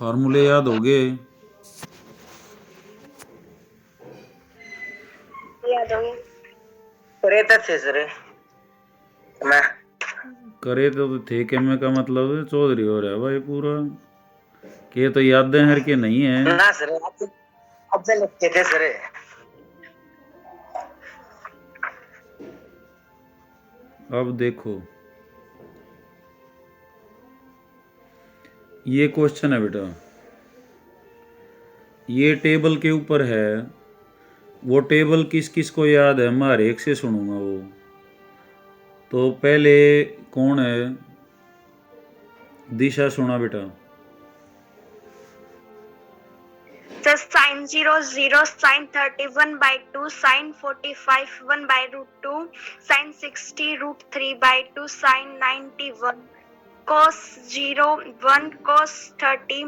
फार्मूले याद हो गए? याद हो गए। करे तो थे सर मैं करे तो थे के में का मतलब चौधरी हो रहा है भाई पूरा के तो यादें हर के नहीं है ना सर अब से लिखते थे सर। अब देखो ये क्वेश्चन है बेटा, ये टेबल के ऊपर है, वो टेबल किस किस को याद है? मैं हर एक से सुनूंगा वो। तो पहले कौन है? दिशा सुना बेटा। sin 0 0 sin 31 by 2 sin 45 1 by root 2 sin 60 root 3 by 2 sin 91 cos 0 1 cos 30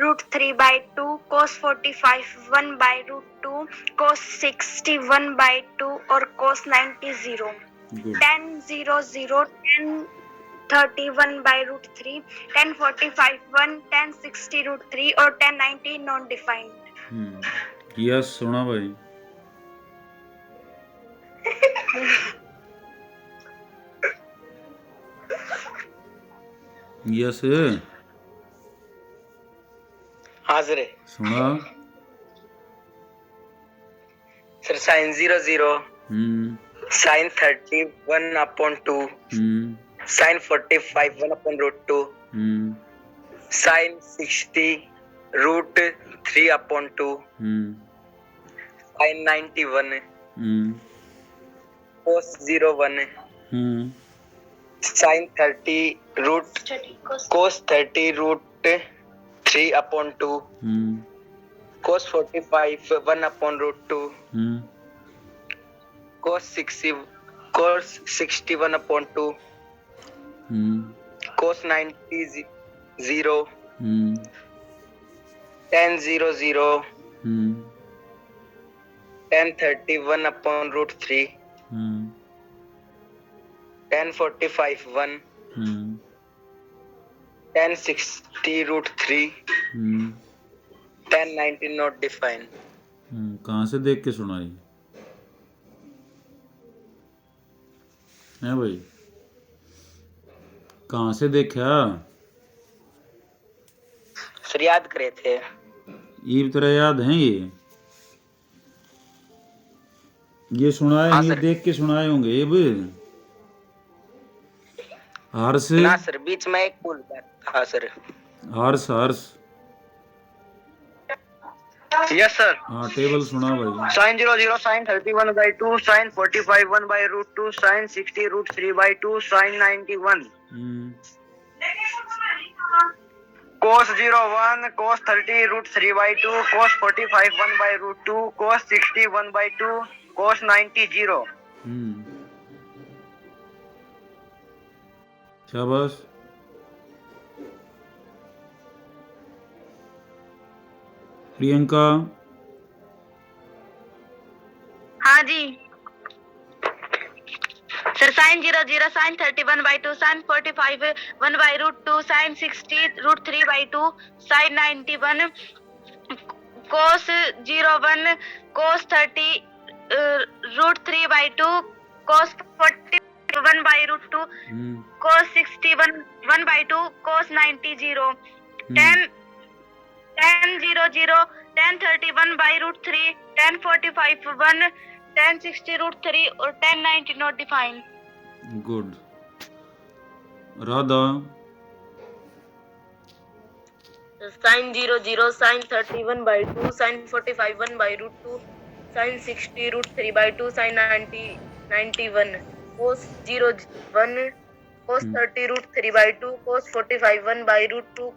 root 3 by 2 cos 45 1 by root 2 cos 60 1 by 2 और cos 90 0 tan 0 0 tan 31 by root 3 tan 45 1 tan 60 root 3 और tan 90 नॉन डिफाइंड। यस सुना भाई। Yes हाँ sir सुना। Sir sin 0 0 sin 31 upon 2 sin 45 1 upon root 2 sin 60 root 3 upon 2 sin 91 cos 0 1 sin 30 root cos 30 root 3 upon 2 cos 45 1 upon root 2 cos 61 upon 2 cos 90 0 tan 0 0 tan 31 upon root 3 tan 45 1 tan 60 root 3 tan 90 not defined। कहाँ से देख के सुनाई है भाई? कहाँ से देखा? सर याद करे थे। ये तेरा याद है ये सुनाए हाँ ये सर। देख के सुनाए होंगे ये भी। हर्ष ना सर बीच में एक भूल था सर। हर्ष हर्ष यस सर। हाँ टेबल सुना भाई। sin 0 0 sin 31 by 2 sin 45 1 by root 2 sin 60 root 3 by 2 sin 91 cos 0 1 cos 30 root 3 by 2 cos 45 1 by root 2 cos 60 1 by 2 cos 90 0। शाबाश। प्रियंका। हाँ जी sir sin 0 0 sin 31 by 2 sin 45 1 by root 2 sin 60 root 3 by 2 sin 91 cos 0 1 cos 30 root 3 by 2 cos 41 by root 2 cos 61 1 by 2 cos 90 0 tan 0 0 tan 31 by root 3 tan 45 1 tan 60 root 3 और tan 90 not defined। Good. Radha. sin 0 0 sin 31 by 2 sin 45 1 by root 2 sin 60 root 3 by 2 sin 90 91 cos 0 1 cos 30 root 3 by 2 cos 45 1 by root 2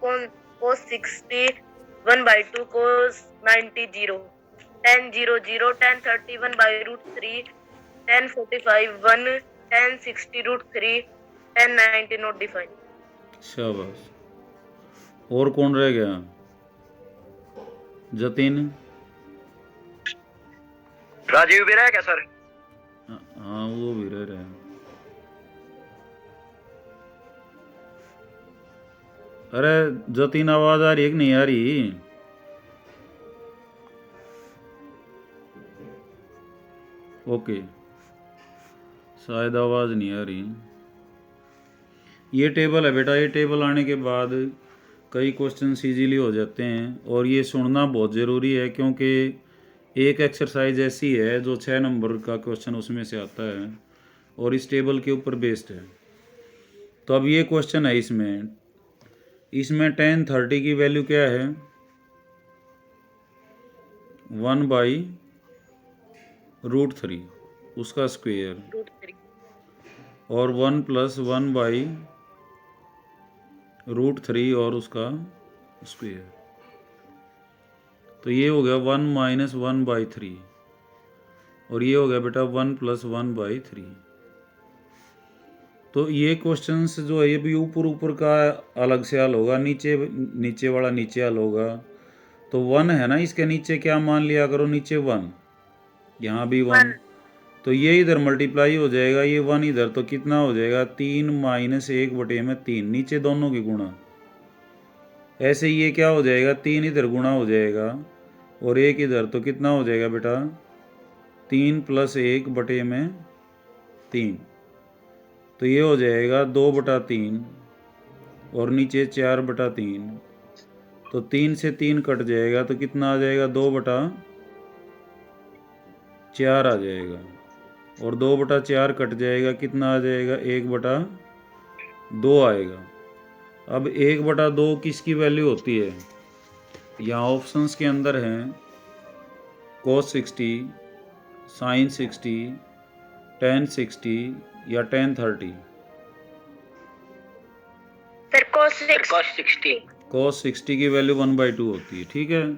cos 60 1 by 2 cos 90 0 tan 0 0 tan 31 by root 3 tan 45 1 tan 60 root 3 tan 90 not defined। शाबाश। और कौन रह गया? जतिन। राजीव भी रह गया sir. हाँ वो भी रह रहा है। अरे जतीन आवाज आ रही है कि नहीं आ रही? ओके, शायद आवाज नहीं आ रही। ये टेबल है बेटा, ये टेबल आने के बाद कई क्वेश्चन इजीली हो जाते हैं, और ये सुनना बहुत ज़रूरी है क्योंकि एक एक्सरसाइज ऐसी है जो 6 नंबर का क्वेश्चन उसमें से आता है और इस टेबल के ऊपर बेस्ड है। तो अब ये क्वेश्चन है, इसमें tan 30 की वैल्यू क्या है? 1/√3 उसका स्क्वेयर, और 1 + 1/√3 और उसका स्क्वेयर। तो ये हो गया 1 - 1/3, और ये हो गया बेटा 1 + 1/3। तो ये क्वेश्चंस जो है ये भी ऊपर ऊपर का अलग से हल होगा, नीचे वाला नीचे हल होगा। तो 1 है ना, इसके नीचे क्या मान लिया करो, नीचे 1, यहाँ भी 1, तो ये इधर मल्टीप्लाई हो जाएगा, ये 1 इधर, तो कितना हो जाएगा 3 - 1/3, नीचे दोनों की गुणा। ऐसे ये क्या हो जाएगा, 3 इधर गुणा हो जाएगा और 1 इधर, तो कितना हो जाएगा बेटा 3 + 1/3। तो ये हो जाएगा 2/3 और नीचे 4/3। तो 3 से 3 कट जाएगा, तो कितना आ जाएगा 2/4 आ जाएगा, और 2/4 कट जाएगा, कितना आ जाएगा 1/2 आएगा। अब 1/2 किसकी वैल्यू होती है? यहाँ ऑप्शंस के अंदर हैं cos 60, sin 60, tan 60 या tan 30। Sir cos 60। cos 60 की वैल्यू 1/2 होती है, ठीक है।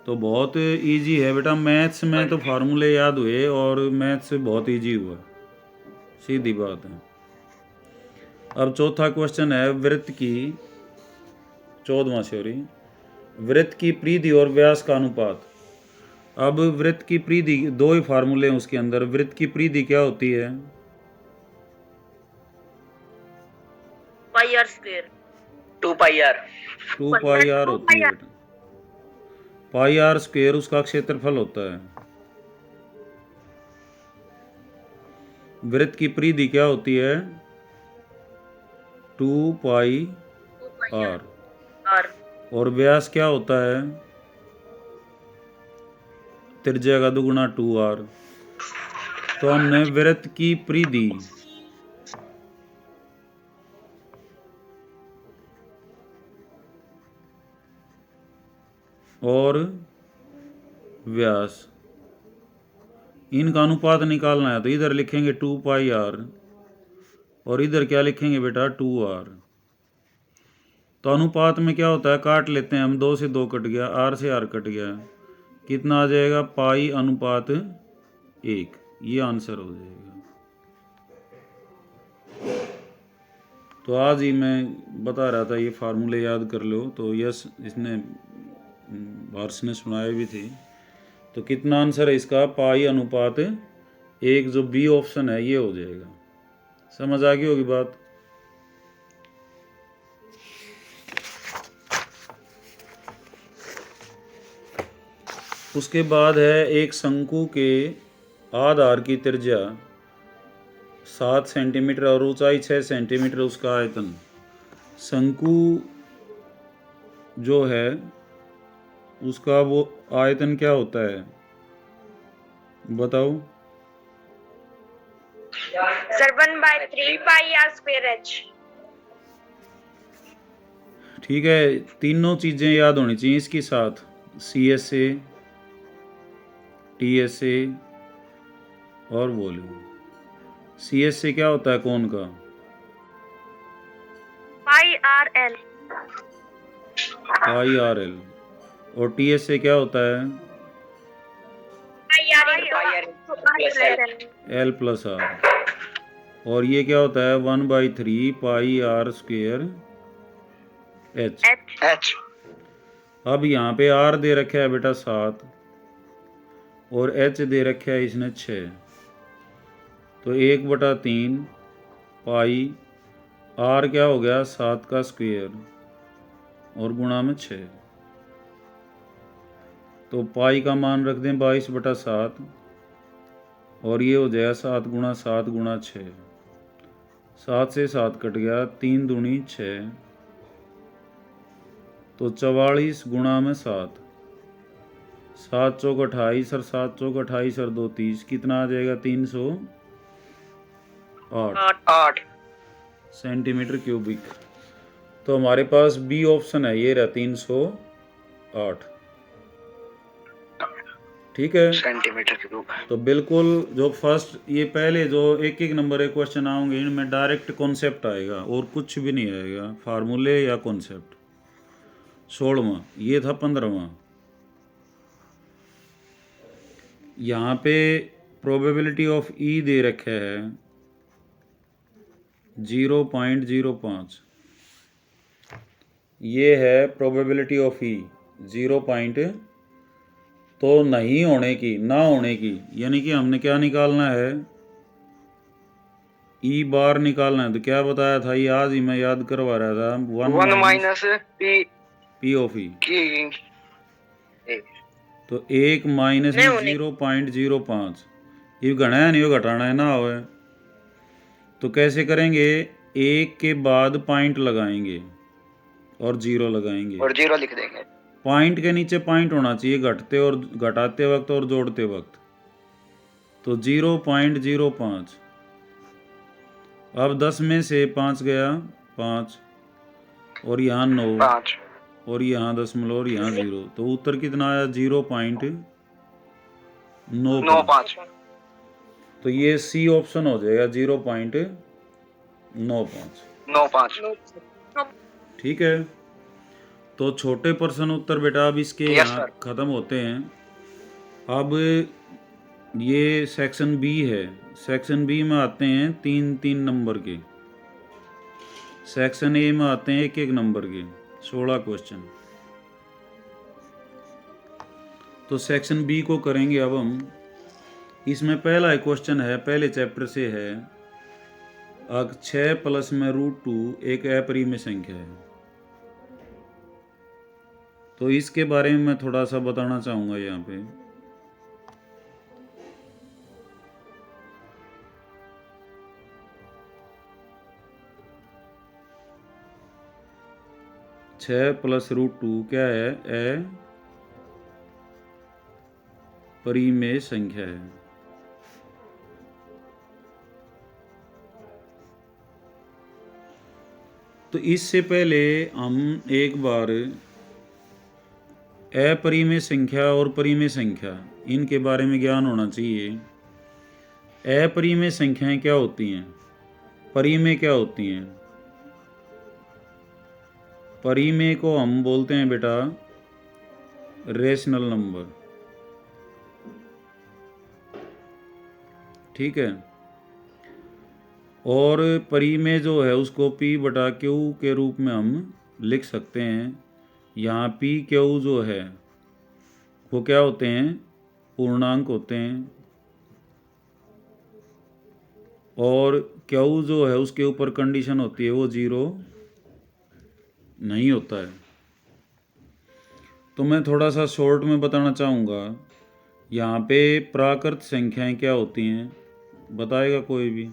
तो बहुत इजी है बेटा, मैथ्स में तो फार्मूले याद हुए और मैथ्स बहुत इजी हुआ, सीधी बात है। अब चौथा क्वेश्चन है वृत्त की 14वां सॉरी, वृत्त की परिधि और व्यास का अनुपात। अब वृत्त की परिधि, दो ही फार्मूले हैं उसके अंदर। वृत्त की परिधि क्या होती है? πr², 2πr, 2πr होती है बेटा। πr² उसका क्षेत्रफल होता है। वृत्त की परिधि क्या होती है? 2πr। और व्यास क्या होता है? त्रिज्या का दुगुना 2r। तो हमने वृत्त की परिधि और व्यास, इनका अनुपात निकालना है। तो इधर लिखेंगे 2πr और इधर क्या लिखेंगे बेटा 2r। तो अनुपात में क्या होता है, काट लेते हैं हम, 2 से 2 कट गया, r से r कट गया, कितना आ जाएगा π/1। ये आंसर हो जाएगा। तो आज ही मैं बता रहा था, ये फार्मूले याद कर लो। तो यस, इसने भारत ने सुनाए भी थे। तो कितना आंसर है इसका π/1, जो बी ऑप्शन है ये हो जाएगा। समझ आ गई होगी बात। उसके बाद है एक शंकु के आधार की त्रिज्या 7 सेंटीमीटर और ऊंचाई 6 सेंटीमीटर, उसका आयतन। शंकु जो है उसका वो आयतन क्या होता है, बताओ। Sir 1/3πr²h। ठीक है, तीनों चीज़ें याद होनी चाहिए इसके साथ, CSA, TSA और वॉल्यूम। CSA क्या होता है कौन का? πrl। IRL। और TSA क्या होता है? L+R। और ये क्या होता है 1/3πr²h। अब यहाँ पे R दे रखा है बेटा 7 और H दे रखा है इसने 6। तो 1/3 पाई, R क्या हो गया 7 का स्क्वायर, और गुणा में 6। तो पाई का मान रख दें 22/7 और ये हो जाएगा 7 गुणा 7 गुणा 6। 7 से 7 कट गया, 3 दूनी 6, तो 44 गुणा में 7। 7 चौक 28 और 7 चौक 28 और 2 30, कितना आ जाएगा? 308 सेंटीमीटर क्यूबिक। तो हमारे पास बी ऑप्शन है, ये रहा 308। ठीक है, सेंटीमीटर क्यूब। तो बिल्कुल जो फर्स्ट ये पहले जो एक एक नंबर के क्वेश्चन आएंगे इनमें डायरेक्ट कॉन्सेप्ट आएगा और कुछ भी नहीं आएगा, फार्मूले या कॉन्सेप्ट। 16वां, ये था 15वां। यहाँ पे प्रोबेबिलिटी ऑफ ई दे रखे है 0.05। ये है प्रोबेबिलिटी ऑफ ई 0. तो नहीं होने की, ना होने की, यानी कि हमने क्या निकालना है? ई बार निकालना है। तो क्या बताया था ये, आज ही मैं याद करवा रहा था, 1 माइनस पी ऑफ ई। की। तो 1 माइनस 0.05, ये घना है नहीं, घटाना है ना हो। तो कैसे करेंगे? 1 के बाद पॉइंट लगाएंगे और 0 लगाएंगे और 0 लिख देंगे। पॉइंट के नीचे पॉइंट होना चाहिए घटते और घटाते वक्त और जोड़ते वक्त। तो 0.05। अब 10 में से 5 गया 5, और यहाँ 9, 5 और यहाँ दशमलव और यहाँ 0। तो उत्तर कितना आया? 0.95। तो ये सी ऑप्शन हो जाएगा 0.95। ठीक है, तो छोटे प्रश्न उत्तर बेटा अब इसके यहाँ खत्म होते हैं। अब ये सेक्शन बी है। सेक्शन बी में आते हैं 3-3 नंबर के, सेक्शन ए में आते हैं 1-1 नंबर के 16 क्वेश्चन। तो सेक्शन बी को करेंगे अब हम। इसमें पहला क्वेश्चन है, पहले चैप्टर से है। 6 प्लस में √2 एक अपरिमेय संख्या है। तो इसके बारे में मैं थोड़ा सा बताना चाहूँगा यहाँ पे। छः प्लस √2 क्या है? अपरिमेय संख्या है। तो इससे पहले हम एक बार अपरिमेय संख्या और परिमेय संख्या, इनके बारे में ज्ञान होना चाहिए। अपरिमेय संख्याएं क्या होती हैं? परिमेय क्या होती हैं? परिमेय को हम बोलते हैं बेटा रेशनल नंबर। ठीक है, और परिमेय जो है उसको P/Q के रूप में हम लिख सकते हैं। यहाँ P/Q जो है वो क्या होते हैं? पूर्णांक होते हैं, और Q जो है उसके ऊपर कंडीशन होती है, वो 0 नहीं होता है। तो मैं थोड़ा सा शॉर्ट में बताना चाहूँगा। यहाँ पे प्राकृत संख्याएं क्या होती हैं, बताएगा कोई भी?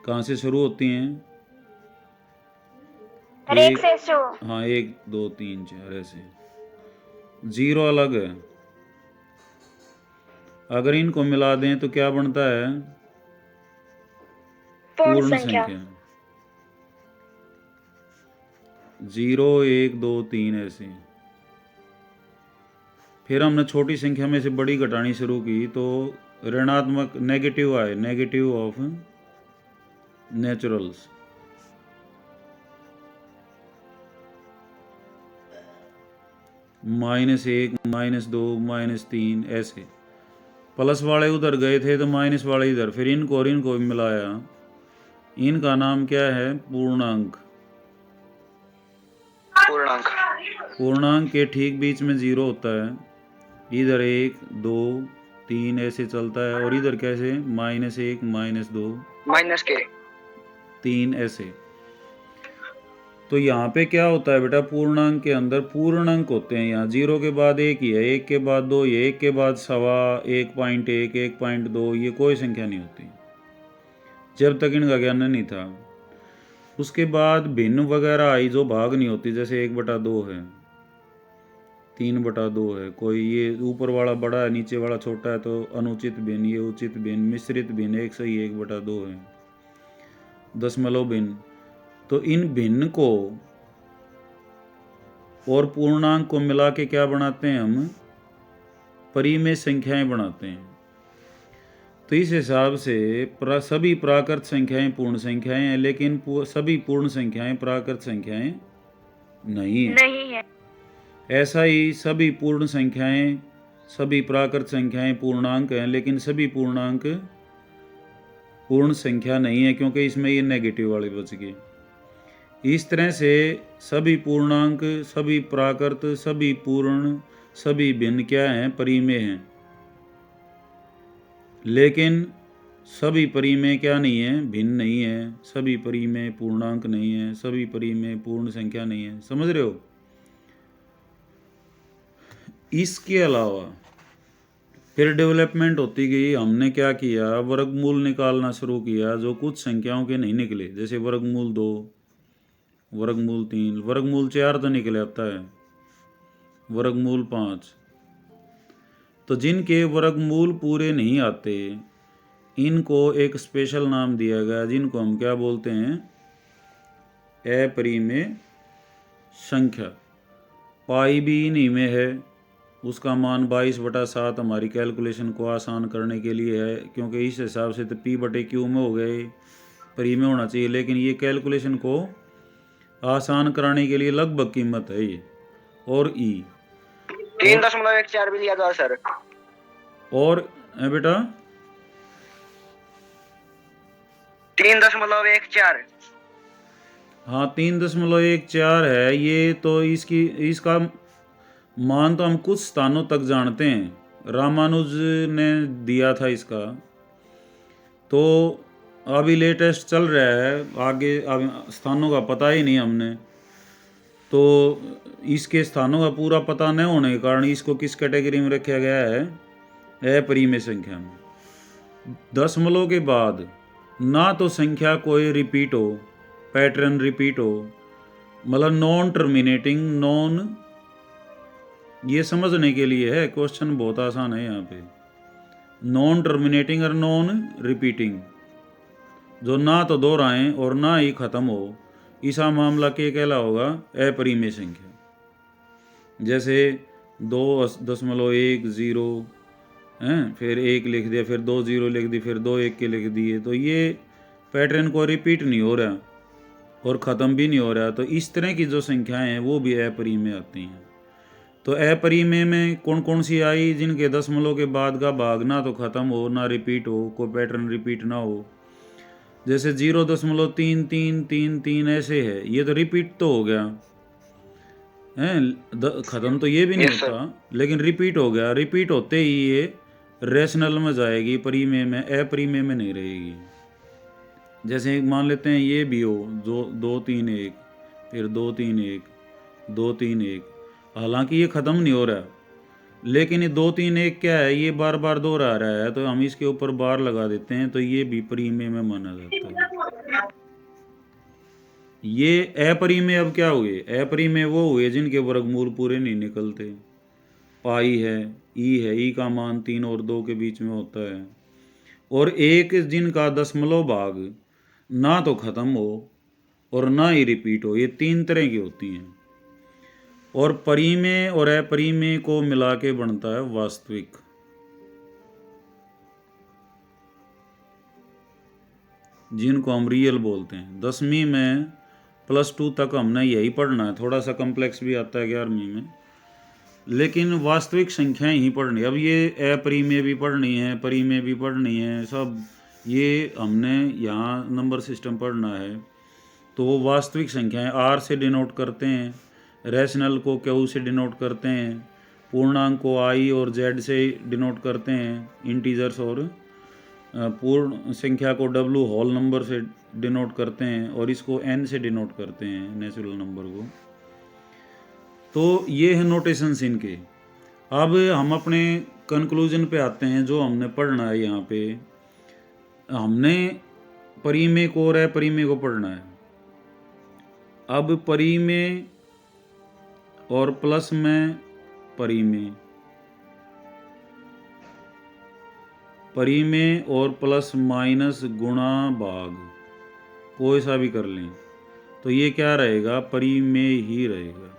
कहाँ से शुरू होती हैं? 1 से शुरू। हाँ, 1 2 3 4 ऐसे। 0 अलग है। अगर इनको मिला दें तो क्या बनता है? पूर्ण संख्या। 0 1 2 3 ऐसे। फिर हमने छोटी संख्या में से बड़ी घटानी शुरू की, तो ऋणात्मक नेगेटिव आए, नेगेटिव ऑफ नेचुरल्स। -1 -2 -3 ऐसे। प्लस वाले उधर गए थे तो माइनस वाले इधर, फिर इनको और इनको मिलाया। इनका नाम क्या है? पूर्णांक। पूर्णांक के ठीक बीच में 0 होता है। इधर 1 2 3 ऐसे चलता है, और इधर कैसे? -1 -2 माइनस के 3 ऐसे। तो यहाँ पे क्या होता है बेटा, पूर्णांक के अंदर पूर्ण अंक होते हैं। यहाँ 0 के बाद 1 ही है, 1 के बाद 2, ये 1 के बाद सवा, 1.1, 1.2, ये कोई संख्या नहीं होती जब तक इनका ज्ञान नहीं था। उसके बाद भिन्न वगैरह आई जो भाग नहीं होती, जैसे 1/2 है, 3/2 है, कोई ये ऊपर वाला बड़ा है नीचे वाला छोटा है तो अनुचित भिन्न, ये उचित भिन्न, मिश्रित भिन्न, एक सही 1/2 है, दशमलव भिन्न। तो इन भिन्न को और पूर्णांक को मिला के क्या बनाते हैं हम, परिमेय संख्याएं बनाते हैं। तो इस हिसाब से सभी प्राकृत संख्याएं पूर्ण संख्याएं हैं, लेकिन सभी पूर्ण संख्याएं प्राकृत संख्याएं नहीं है। ऐसा ही सभी पूर्ण संख्याएं, सभी प्राकृत संख्याएं पूर्णांक हैं, लेकिन सभी पूर्णांक पूर्ण संख्या नहीं है, क्योंकि इसमें ये नेगेटिव वाले बच गए। इस तरह से सभी पूर्णांक, सभी प्राकृत, सभी पूर्ण, सभी भिन्न क्या हैं, परिमेय हैं। लेकिन सभी परिमेय क्या नहीं है, भिन्न नहीं है, सभी परिमेय पूर्णांक नहीं है, सभी परिमेय पूर्ण संख्या नहीं है। समझ रहे हो? इसके अलावा फिर डेवलपमेंट होती गई। हमने क्या किया, वर्गमूल निकालना शुरू किया जो कुछ संख्याओं के नहीं निकले, जैसे वर्गमूल 2, वर्गमूल 3, वर्गमूल 4 तो निकले आता है, वर्गमूल 5। तो जिनके वर्गमूल पूरे नहीं आते इनको एक स्पेशल नाम दिया गया, जिनको हम क्या बोलते हैं, अपरिमेय संख्या। पाई भी इन्हीं में है, उसका मान 22/7 हमारी कैलकुलेशन को आसान करने के लिए है, क्योंकि इस हिसाब से तो P/Q में हो गए, परिमेय होना चाहिए, लेकिन ये कैलकुलेशन को आसान कराने के लिए लगभग कीमत है ये। और ई 3.14 भी लिया था सर। और बेटा 3.14, हाँ 3.14 है ये। तो इसका मान तो हम कुछ स्थानों तक जानते हैं, रामानुज ने दिया था इसका, तो अभी लेटेस्ट चल रहा है, आगे स्थानों का पता ही नहीं हमने। तो इसके स्थानों का पूरा पता न होने के कारण इसको किस कैटेगरी में रखा गया है, अपरिमेय संख्या में। दशमलव के बाद ना तो संख्या कोई रिपीट हो, पैटर्न रिपीट हो, मतलब नॉन टर्मिनेटिंग, नॉन, ये समझने के लिए है, क्वेश्चन बहुत आसान है यहाँ पे। नॉन टर्मिनेटिंग और नॉन रिपीटिंग, जो ना तो दोहराएं और ना ही खत्म हो, ऐसा मामला के कहला होगा अपरिमेय संख्या। जैसे 2.10 हैं, फिर 1 लिख दिया, फिर 2 0 लिख दी, फिर 2 1 के लिख दिए, तो ये पैटर्न को रिपीट नहीं हो रहा और ख़त्म भी नहीं हो रहा। तो इस तरह की जो संख्याएं हैं वो भी अपरिमेय आती हैं। तो अपरिमेय में कौन कौन सी आई, जिनके दशमलव के बाद का भाग ना तो ख़त्म हो, ना रिपीट हो, कोई पैटर्न रिपीट ना हो। जैसे 0.3333 ऐसे है, ये तो रिपीट तो हो गया है, ख़त्म तो ये भी नहीं होता, लेकिन रिपीट हो गया। रिपीट होते ही ये रेशनल में जाएगी, परिमेय में, अपरिमेय में नहीं रहेगी। जैसे मान लेते हैं ये भी हो, 2 3 1, फिर 2 3 1, 2 3 1, हालांकि ये ख़त्म नहीं हो रहा, लेकिन ये 2 3 1 क्या है, ये बार बार दोहरा रहा है, तो हम इसके ऊपर बार लगा देते हैं, तो ये भी परिमेय में माना जाता है। ये अपरिमेय अब क्या हुए, अपरिमेय वो हुए जिनके वर्गमूल पूरे नहीं निकलते। पाई है, ई है, ई का मान 3 और 2 के बीच में होता है, और एक जिनका दशमलव भाग ना तो ख़त्म हो और ना ही रिपीट हो, ये 3 तरह की होती हैं। और परिमेय और अपरिमेय को मिला के बनता है वास्तविक। जिनको हम रियल बोलते हैं। 10वीं में +2 तक हमने यही पढ़ना है, थोड़ा सा कम्प्लेक्स भी आता है 11वीं में, लेकिन वास्तविक संख्याएं ही पढ़नी। अब ये अपरिमेय भी पढ़नी है, परिमेय भी पढ़नी है, सब ये हमने यहाँ नंबर सिस्टम पढ़ना है। तो वो वास्तविक संख्याएं R से डिनोट करते हैं, रैशनल को Q से डिनोट करते हैं, पूर्णांक को I और Z से डिनोट करते हैं, इंटीजर्स, और पूर्ण संख्या को W होल नंबर से डिनोट करते हैं और इसको n से डिनोट करते हैं नेचुरल नंबर को। तो ये है नोटेशंस इनके। अब हम अपने कंक्लूजन पे आते हैं। जो हमने पढ़ना है यहाँ पे, हमने परिमेय को और अपरिमेय को पढ़ना है। अब परिमेय और प्लस में परिमेय, परिमेय और प्लस माइनस गुणा भाग कोई सा भी कर लें तो ये क्या रहेगा, परिमेय ही रहेगा।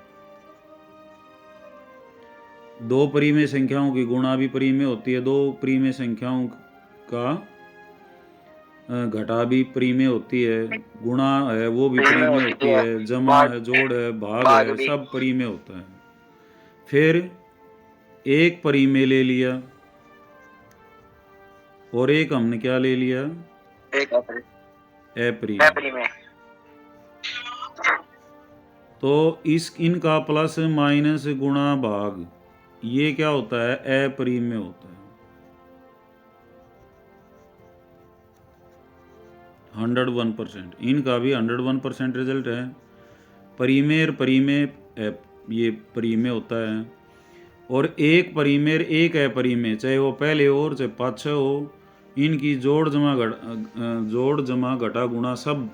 दो परिमेय संख्याओं की गुणा भी परिमेय होती है, दो परिमेय संख्याओं का घटा भी परिमेय होती है, गुणा है वो भी परिमेय होती है, जमा है, जोड़ है, भाग है, सब परिमेय होता है। फिर एक परिमेय ले लिया और एक हमने क्या ले लिया, एक अपरिमेय। तो इनका प्लस माइनस गुणा भाग ये क्या होता है, अपरिमेय होता है। 101%। इनका भी 101% रिजल्ट है। परिमेय और परिमेय ये परिमेय होता है। और एक परिमेय एक अपरिमेय, चाहे वो पहले हो और चाहे पाछे हो, इनकी जोड़ जमा घटा गुणा सब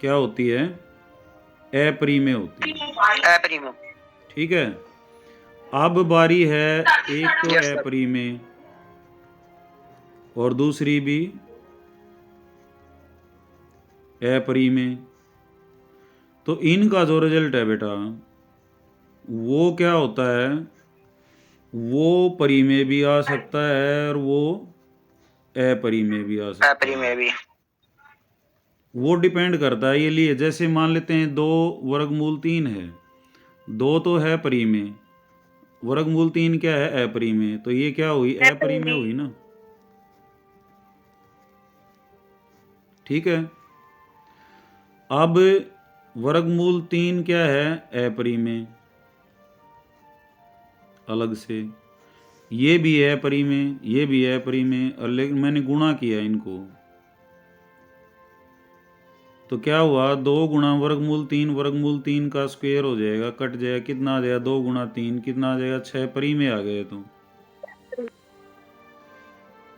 क्या होती है, अपरिमेय होती है। ठीक है। अब बारी है एक तो अपरिमेय और दूसरी भी अपरिमेय। तो इनका जो रिजल्ट है बेटा वो क्या होता है, वो परिमेय भी आ सकता है और वो अपरिमेय भी आ सकता है। वो डिपेंड करता है। ये लिए जैसे मान लेते हैं 2 वर्गमूल 3 है, 2 तो है परिमेय, वर्गमूल 3 क्या है, अपरिमेय। तो ये क्या हुई, अपरिमेय हुई ना। ठीक है। अब वर्गमूल 3 क्या है, अपरिमेय अलग से, ये भी है परिमेय, ये भी है परिमेय, और लेकिन मैंने गुणा किया इनको तो क्या हुआ, 2 गुणा वर्गमूल 3 का स्क्वायर हो जाएगा, कट जाएगा, कितना आ जाएगा, 2 गुणा 3 कितना आ जाएगा, 6 परिमेय आ गए। तो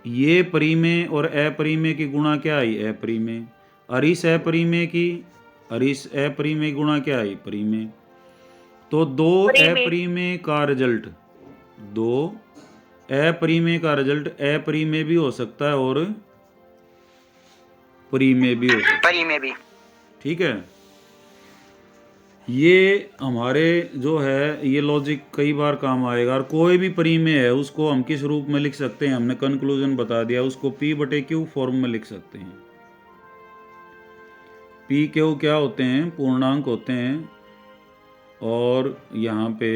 ये परिमेय और अपरिमेय की गुणा क्या आई, अपरिमेय। और इस अपरिमेय की और इस अपरिमेय गुणा क्या आई, परिमेय। तो 2 अपरिमेय का रिजल्ट, 2 अपरिमेय का रिजल्ट अपरिमेय भी हो सकता है और परिमेय भी हो सकता है। परिमेय भी। ठीक है। ये हमारे जो है ये लॉजिक कई बार काम आएगा। और कोई भी परिमेय है उसको हम किस रूप में लिख सकते हैं, हमने कंक्लूजन बता दिया, उसको P/Q फॉर्म में लिख सकते हैं। P/Q क्या होते हैं, पूर्णांक होते हैं। और यहाँ पे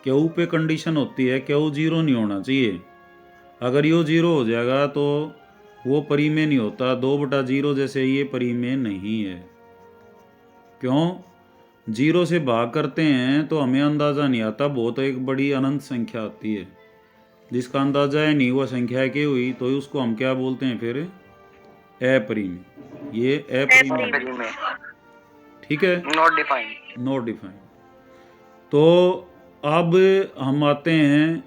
Q पे कंडीशन होती है, Q 0 नहीं होना चाहिए। अगर ये 0 हो जाएगा तो वो परिमेय नहीं होता। 2/0 जैसे ये परिमेय नहीं है। क्यों, 0 से भाग करते हैं तो हमें अंदाज़ा नहीं आता, बहुत एक बड़ी अनंत संख्या आती है जिसका अंदाजा है नहीं, वह संख्या क्या हुई, तो उसको हम क्या बोलते हैं फिर, अपरिमेय। ये अपरिमेय। ठीक है, नॉट डिफाइंड। Not defined. तो अब हम आते हैं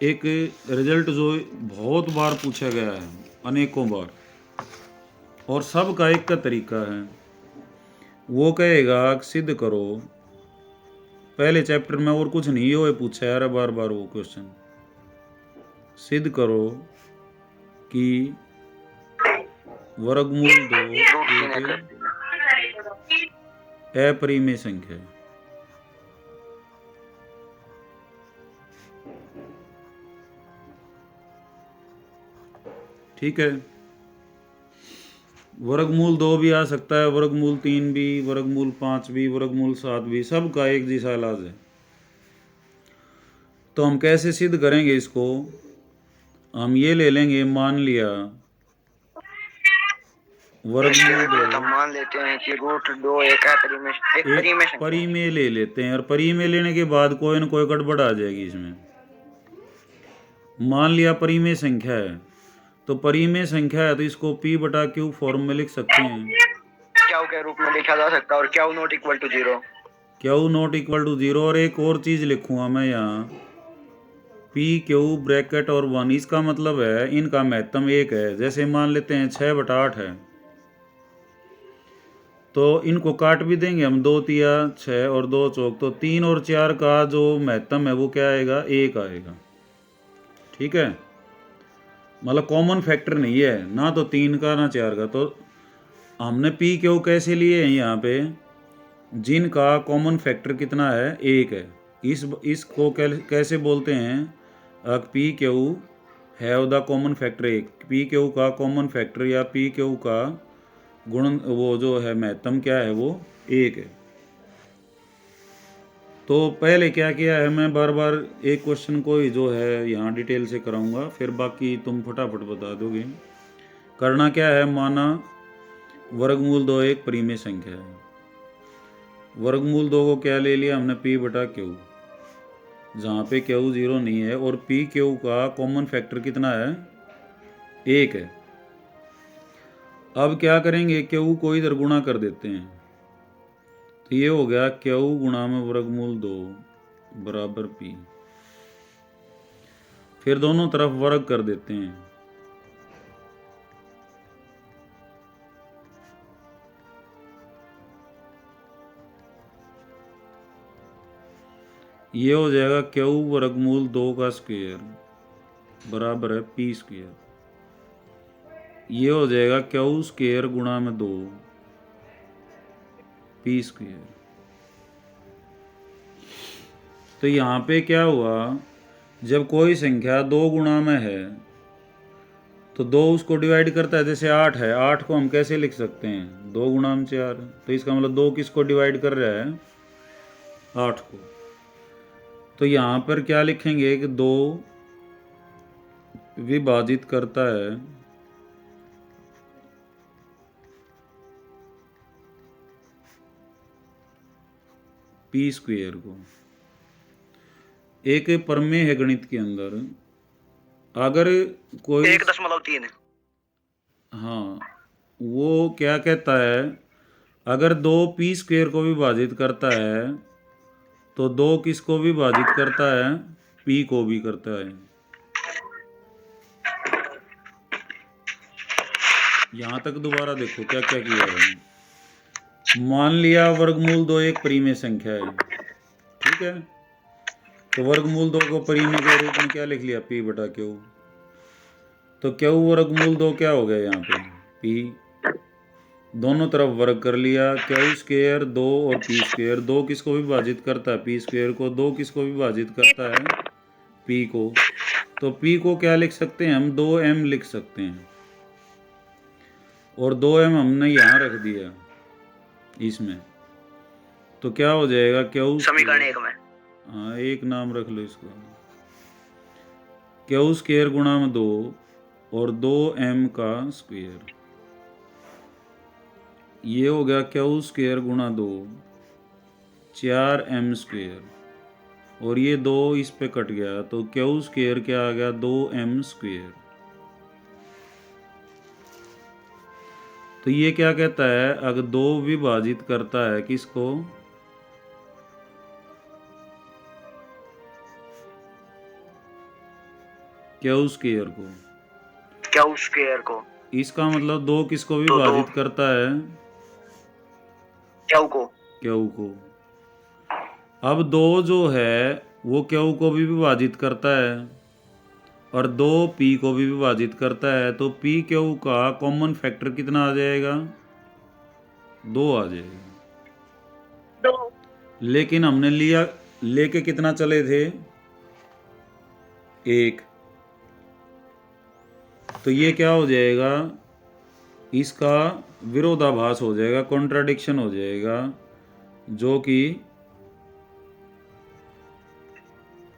एक रिजल्ट जो बहुत बार पूछा गया है, अनेकों बार, और सब का एक का तरीका है। वो कहेगा सिद्ध करो, पहले चैप्टर में और कुछ नहीं हो पूछा यार बार बार वो क्वेश्चन, सिद्ध करो कि वर्गमूल 2 एक अपरिमेय संख्या है। ठीक है। वर्गमूल 2 भी आ सकता है, वर्गमूल 3 भी, वर्गमूल 5 भी, वर्गमूल 7 भी, सब का एक जैसा इलाज है। तो हम कैसे सिद्ध करेंगे इसको, हम ये ले लेंगे, मान लिया वर्गमूल 2, मान लेते हैं कि √2 एक परिमेय ले लेते हैं। और परिमेय लेने के बाद कोई न कोई गड़बड़ आ जाएगी इसमें। मान लिया परिमेय संख्या है तो परिमेय संख्या है तो इसको p बटा q फॉर्म में लिख सकते हैं। क्यू के रूप में लिखा जा सकता है, और q not equal to 0। Q not equal to 0। और एक और चीज लिखूंगा मैं यहाँ, पी क्यू ब्रैकेट और 1, इसका मतलब है इनका महत्तम 1 है। जैसे मान लेते हैं 6/8 है, तो इनको काट भी देंगे हम, 2 तिया 6 और 2 चौक, तो 3 और 4 का जो महत्तम है वो क्या आएगा, 1 आएगा। ठीक है, मतलब कॉमन फैक्टर नहीं है, ना तो 3 का ना 4 का। तो हमने पी क्यू कैसे लिए हैं यहाँ पे, जिनका कॉमन फैक्टर कितना है, 1 है। इसको कैसे बोलते हैं, P Q have the common factor 1, P q का कॉमन फैक्टर या पी क्यू का गुण वो जो है महत्तम क्या है, वो 1 है। तो पहले क्या किया है, मैं बार बार एक क्वेश्चन को ही जो है यहाँ डिटेल से कराऊंगा, फिर बाकी तुम फटाफट बता दोगे। करना क्या है, माना वर्गमूल 2 एक परिमेय संख्या है। वर्गमूल 2 को क्या ले लिया हमने, p बटा क्यू, जहाँ पे क्यू 0 नहीं है, और पी क्यू का कॉमन फैक्टर कितना है, 1 है। अब क्या करेंगे, क्यू को इधर गुणा कर देते हैं, तो ये हो गया क्यू गुणा में वर्गमूल 2 बराबर p। फिर दोनों तरफ वर्ग कर देते हैं, ये हो जाएगा क्यू वर्गमूल 2 का स्क्वायर बराबर है p स्क्वायर। ये हो जाएगा क्यू स्क्वायर गुणा में 2 p स्क्वायर। तो यहाँ पे क्या हुआ, जब कोई संख्या 2 गुणा में है तो 2 उसको डिवाइड करता है। जैसे 8 है, 8 को हम कैसे लिख सकते हैं, 2 गुणा में 4, तो इसका मतलब 2 किसको डिवाइड कर रहा है, 8 को। तो यहाँ पर क्या लिखेंगे कि 2 विभाजित करता है p स्क्वायर को। एक प्रमेय है गणित के अंदर, अगर कोई 1.3, हाँ, वो क्या कहता है, अगर 2 p स्क्वायर को विभाजित करता है तो 2 किसको विभाजित करता है, p को भी करता है। यहाँ तक दोबारा देखो क्या क्या किया है। मान लिया वर्गमूल 2 एक परिमेय संख्या है, ठीक है, तो वर्गमूल 2 को परिमेय के रूप में क्या लिख लिया, p बटा क्यू। तो क्यू वर्गमूल 2 क्या हो गया यहाँ पे, p, दोनों तरफ वर्ग कर लिया, क्यू स्क्वायर 2 और p स्क्वायर। 2 किसको विभाजित करता है, p स्क्वायर को, 2 किसको विभाजित करता है, p को। तो p को क्या लिख सकते हैं हम, 2m लिख सकते हैं, और 2m हमने यहाँ रख दिया इसमें। तो क्या हो जाएगा, क्यू समीकरण 1 में, हाँ एक नाम रख लो इसको, क्यू स्क्वायर गुणा में 2 और 2m का स्क्वायर। ये हो गया क्यू स्क्वायर गुणा 2 4m स्क्वायर, और ये 2 इस पे कट गया, तो क्यू स्क्वायर क्या आ गया, 2m स्क्वायर। तो ये क्या कहता है, अगर 2 विभाजित करता है किसको, क्यू स्क्वायर को, क्यू स्क्वायर को, इसका मतलब 2 किसको तो विभाजित करता है, क्यू को। क्यू को। अब 2 जो है वो क्यू को भी विभाजित करता है और 2 p को भी विभाजित करता है, तो p क्यू का कॉमन फैक्टर कितना आ जाएगा, 2 आ जाएगा। 2। लेकिन हमने लिया, लेके कितना चले थे, 1। तो ये क्या हो जाएगा, इसका विरोधाभास हो जाएगा, कॉन्ट्राडिक्शन हो जाएगा, जो कि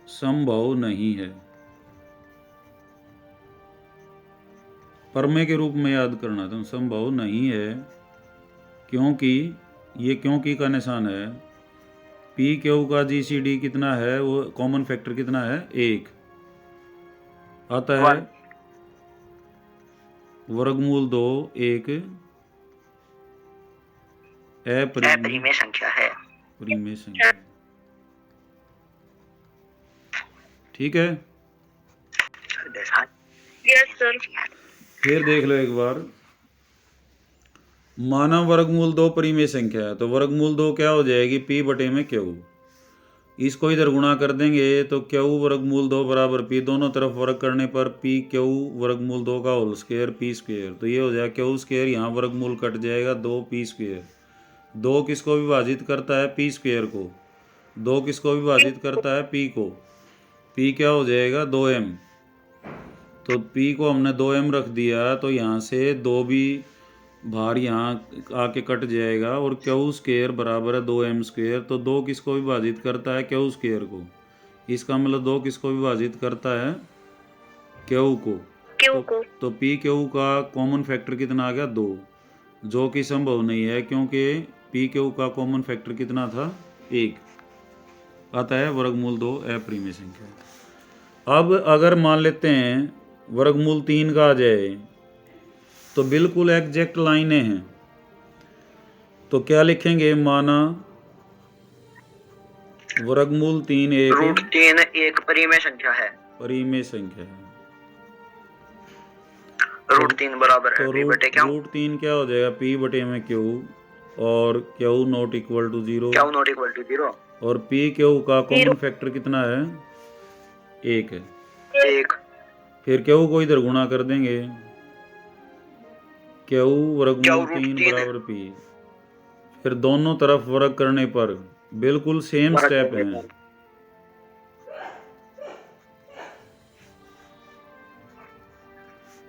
संभव नहीं है। प्रमेय के रूप में याद करना, तो संभव नहीं है, क्योंकि ये क्योंकि का निशान है, पी क्यू का जीसीडी कितना है, वो कॉमन फैक्टर कितना है, 1 आता है। वर्गमूल 2 एक अपरिमेय संख्या है। परिमेय संख्या। ठीक है, यस सर। फिर देख लो एक बार। माना वर्गमूल 2 परिमेय संख्या है, तो वर्गमूल 2 क्या हो जाएगी, पी बटे में क्यू। इसको इधर गुणा कर देंगे तो क्यू वर्गमूल 2 बराबर पी, दोनों तरफ वर्ग करने पर पी क्यू वर्गमूल 2 का होल स्क्वायर पी स्क्वायर। तो ये हो जाएगा क्यू स्क्वायर, यहाँ वर्गमूल कट जाएगा 2 पी स्क्वायर। 2 किसको विभाजित करता है, पी स्क्वायर को। 2 किसको विभाजित करता है, पी को। पी क्या हो जाएगा, 2m। तो पी को हमने 2m रख दिया, तो यहाँ से 2 भी भार यहाँ आके कट जाएगा और क्यू स्क्वायर बराबर है 2m स्क्वायर। तो 2 किसको विभाजित करता है, क्यू स्क्वायर को। इसका मतलब 2 किसको विभाजित करता है, क्यू को। तो पी क्यू का कॉमन फैक्टर कितना आ गया, 2, जो कि संभव नहीं है क्योंकि पी क्यू का कॉमन फैक्टर कितना था, 1 आता है वर्गमूल 2 अपरिमेय संख्या। अब अगर मान लेते हैं वर्गमूल 3 का आ जाए, तो बिल्कुल एग्जैक्ट लाइनें हैं, तो क्या लिखेंगे, माना वर्गमूल 3 एक रूट 3 एक परिमेय संख्या है। परिमेय संख्या है। रूट 3 बराबर है तो पी बटे क्यू। रूट 3 क्या हो जाएगा, पी बटे में क्यू, और q not equal to 0, q not equal to 0, और पी क्यू का कॉमन फैक्टर कितना है, 1 है। 1। फिर क्यू को इधर गुणा कर देंगे, क्यू वर्गमूल रूट 3 3 बराबर पी। फिर दोनों तरफ वर्ग करने पर बिल्कुल सेम वर्ग स्टेप करने है। पर।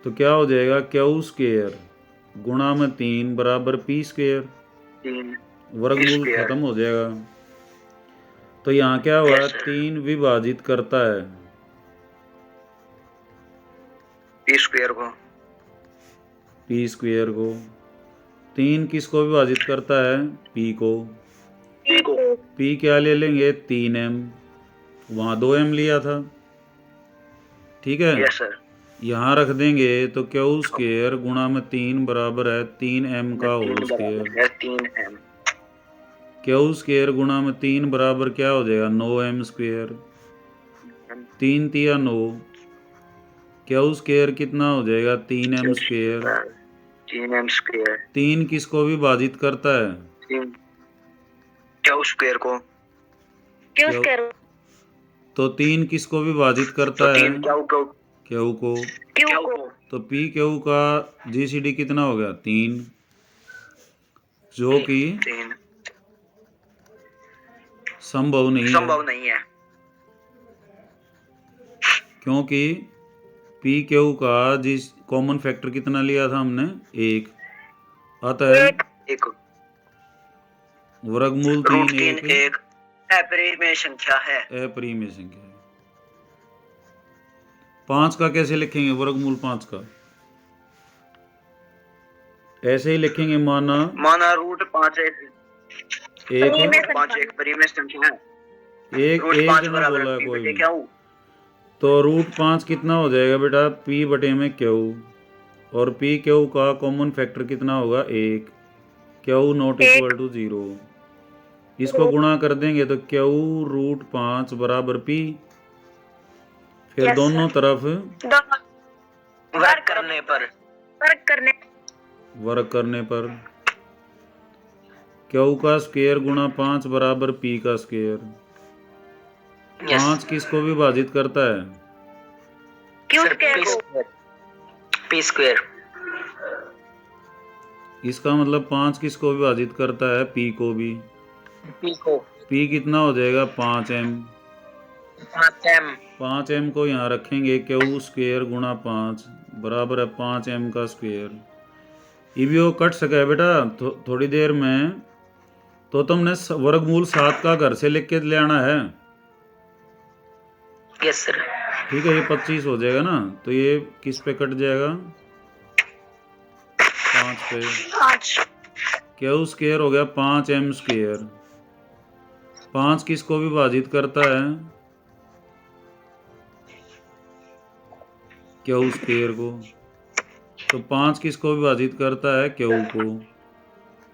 तो क्या हो जाएगा, क्यू स्क्वायर गुणा में 3 बराबर पी स्क्वायर। 3 वर्गमूल स्क्वायर। खत्म हो जाएगा। तो यहाँ क्या हुआ, Yes, sir. 3 विभाजित करता है पी स्क्वायर को। पी स्क्वायर को। 3 किसको विभाजित करता है, पी को। पी क्या ले लेंगे, 3m, वहाँ 2m लिया था, ठीक है। Yes sir. यहाँ रख देंगे तो क्यू स्क्वायर गुणा में 3 बराबर है 3m का whole square. 3m। Q square गुणा में 3 बराबर क्या हो जाएगा, 9m स्क्वायर। 3 तिया 9, क्यू स्क्वायर कितना हो जाएगा, 3m स्क्वायर। 3m square. 3 किसको विभाजित करता है, क्यू स्क्वायर को। तो 3 किसको विभाजित करता है, क्यू को। तो पी क्यू का जीसीडी कितना हो गया, 3, जो कि संभव नहीं है क्योंकि पी क्यू का जिस कॉमन फैक्टर कितना लिया था हमने, 1 आता है। वर्गमूल 3 एक अपरिमेय संख्या है। अपरिमेय संख्या। 5 का कैसे लिखेंगे, वर्गमूल 5 का ऐसे ही लिखेंगे, माना रूट 5 एक परिमेय संख्या है। एक जना बोला है कोई भी। तो रूट 5 कितना हो जाएगा बेटा, पी बटे में क्यू, और पी क्यू का कॉमन फैक्टर कितना होगा, 1, क्यू नॉट इक्वल टू 0। इसको गुणा कर देंगे तो क्यू रूट 5 बराबर पी। फिर दोनों तरफ वर्ग करने पर क्यू का स्क्वायर गुणा 5 बराबर पी का स्क्वायर। 5 किसको विभाजित करता है, पी स्क्वायर। इसका मतलब 5 किसको विभाजित करता है, पी को भी। पी कितना हो जाएगा, 5m। 5m को यहाँ रखेंगे, क्यू स्क्वायर गुणा 5 बराबर है 5m का स्क्वायर। ये भी वो कट सका है बेटा थोड़ी देर में। तो तुमने वर्गमूल 7 का घर से लिख के ले आना है। Yes sir. ठीक है, ये 25 हो जाएगा ना, तो ये किस पे कट जाएगा, 5 पे। क्यू स्क्वायर हो गया 5m स्क्वायर। 5 किसको विभाजित करता है, क्यू स्क्वायर को। तो 5 किसको विभाजित करता है? क्यू को।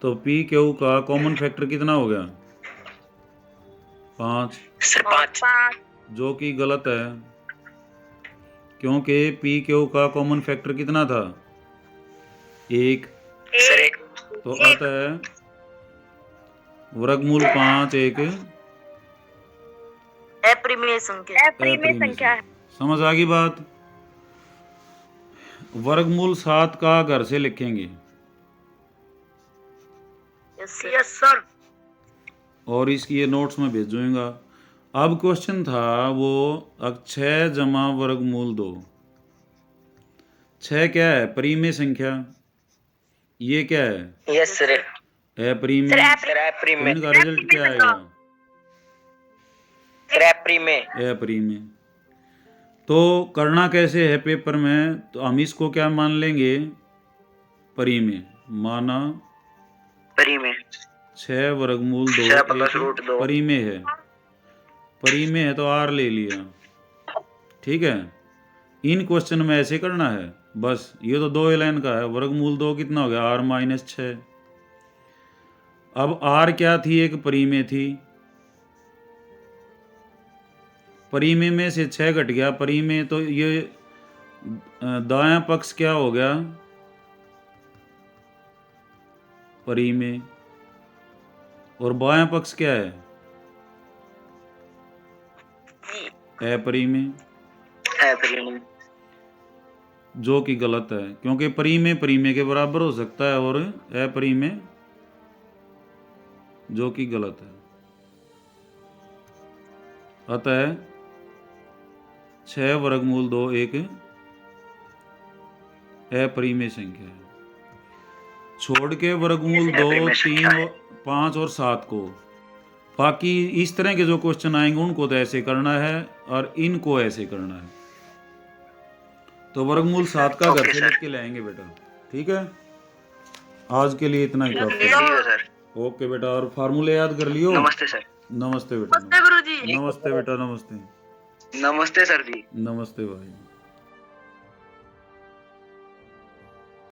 तो पी क्यू का कॉमन फैक्टर कितना हो गया? 5, सर 5। 5 जो कि गलत है, क्योंकि पी क्यू का कॉमन फैक्टर कितना था? 1। सर 1। तो आता है वर्गमूल 5 एक अपरिमेय संख्या। अपरिमेय संख्या है। समझ आ गई बात? वर्गमूल 7 का घर से लिखेंगे यस सर। और इसकी ये नोट्स में भेजूंगा। अब क्वेश्चन था वो 6 जमा वर्गमूल 2। 6 क्या है? परिमेय संख्या। ये क्या है? Yes sir. अपरिमेय। सर अपरिमेय। इनका रिजल्ट क्या आएगा? सर अपरिमेय। अपरिमेय। तो करना कैसे है पेपर में? तो हम इसको क्या मान लेंगे? परिमेय माना। परिमेय। 6 वर्गमूल 2 6 प्लस रूट 2 परिमेय है। परिमेय है तो आर ले लिया। ठीक है, इन क्वेश्चन में ऐसे करना है बस। ये तो 2 लाइन का है। वर्गमूल 2 कितना हो गया? R minus 6। अब आर क्या थी? एक परिमेय थी। परिमेय में से 6 घट गया परिमेय, तो ये दायां पक्ष क्या हो गया? परिमेय। और बायां पक्ष क्या है? अपरिमेय। अपरिमेय। जो कि गलत है, क्योंकि परिमेय परिमेय के बराबर हो सकता है और अपरिमेय, जो कि गलत है। अतः 6 वर्गमूल 2 एक अपरिमेय संख्या है। छोड़ के वर्गमूल 2, 3, 5 और 7 को, बाकी इस तरह के जो क्वेश्चन आएंगे उनको तो ऐसे करना है और इनको ऐसे करना है। तो वर्गमूल 7 का घर से लिख के लाएंगे बेटा। ठीक है, आज के लिए इतना ही काफी है। सर। ओके बेटा, और फार्मूले याद कर लियो। नमस्ते सर। नमस्ते बेटा। नमस्ते गुरुजी। नमस्ते बेटा। नमस्ते। नमस्ते सर जी। नमस्ते भाई।